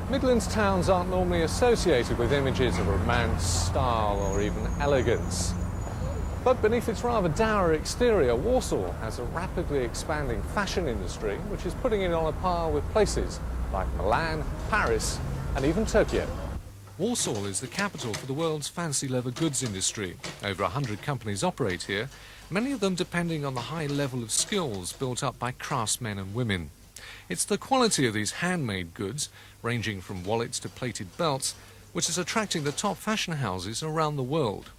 Midlands towns aren't normally associated with images of romance, style or even elegance. But beneath its rather dour exterior, Walsall has a rapidly expanding fashion industry which is putting it on a par with places like Milan, Paris and even Tokyo. Walsall is the capital for the world's fancy leather goods industry. Over 100 companies operate here, many of them depending on the high level of skills built up by craftsmen and women. It's the quality of these handmade goods, ranging from wallets to plated belts, which is attracting the top fashion houses around the world.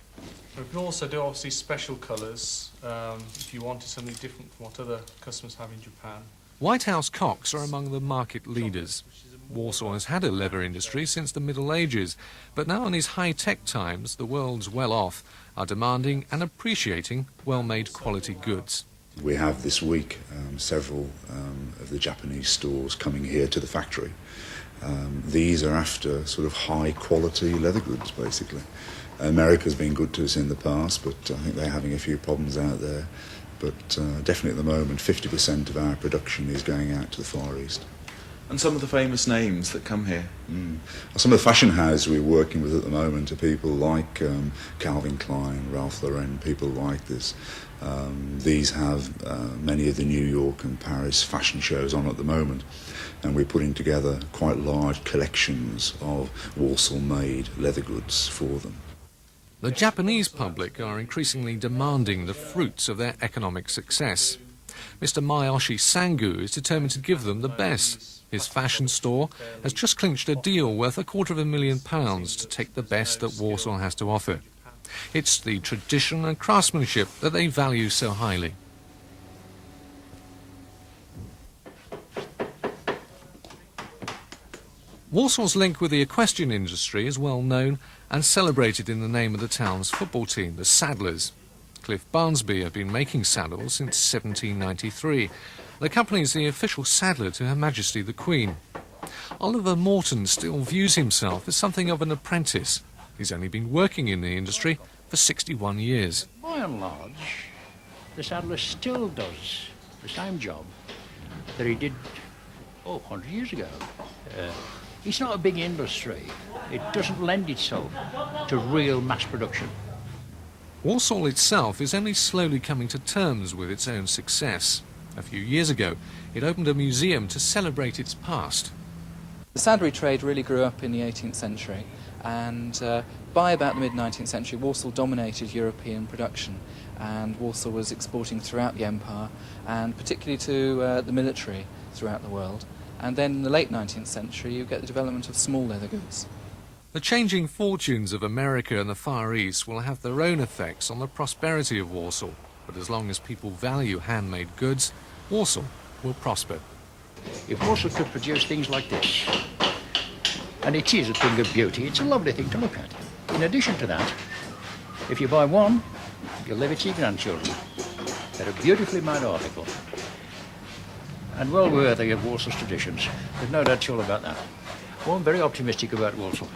We can also do obviously special colours if you wanted something different from what other customers have in Japan. White House cocks are among the market leaders. Walsall has had a leather industry since the Middle Ages, but now in these high-tech times, the world's well-off are demanding and appreciating well-made quality goods. We have this week several of the Japanese stores coming here to the factory. These are after sort of high-quality leather goods, basically. America's been good to us in the past, but I think they're having a few problems out there. But definitely at the moment, 50% of our production is going out to the Far East. And some of the famous names that come here? Some of the fashion houses we're working with at the moment are people like Calvin Klein, Ralph Lauren, people like this. These have many of the New York and Paris fashion shows on at the moment, and we're putting together quite large collections of Walsall-made leather goods for them. The Japanese public are increasingly demanding the fruits of their economic success. Mr. Mayoshi Sangu is determined to give them the best. His fashion store has just clinched a deal worth £250,000 to take the best that Walsall has to offer. It's the tradition and craftsmanship that they value so highly. Walsall's link with the equestrian industry is well known and celebrated in the name of the town's football team, the Saddlers. Cliff Barnsby have been making saddles since 1793. The company is the official saddler to Her Majesty the Queen. Oliver Morton still views himself as something of an apprentice. He's only been working in the industry for 61 years. By and large, the saddler still does the same job that he did 100 years ago. It's not a big industry. It doesn't lend itself to real mass production. Walsall itself is only slowly coming to terms with its own success. A few years ago, it opened a museum to celebrate its past. The saddlery trade really grew up in the 18th century, and by about the mid-19th century, Walsall dominated European production, and Walsall was exporting throughout the empire, and particularly to the military throughout the world. And then in the late 19th century, you get the development of small leather goods. The changing fortunes of America and the Far East will have their own effects on the prosperity of Walsall, but as long as people value handmade goods, Walsall will prosper. If Walsall could produce things like this, and it is a thing of beauty, it's a lovely thing to look at. In addition to that, if you buy one, you'll leave it to your grandchildren. They're a beautifully made article, and well worthy of Walsall's traditions. There's no doubt all about that. Well, I'm very optimistic about Walsall.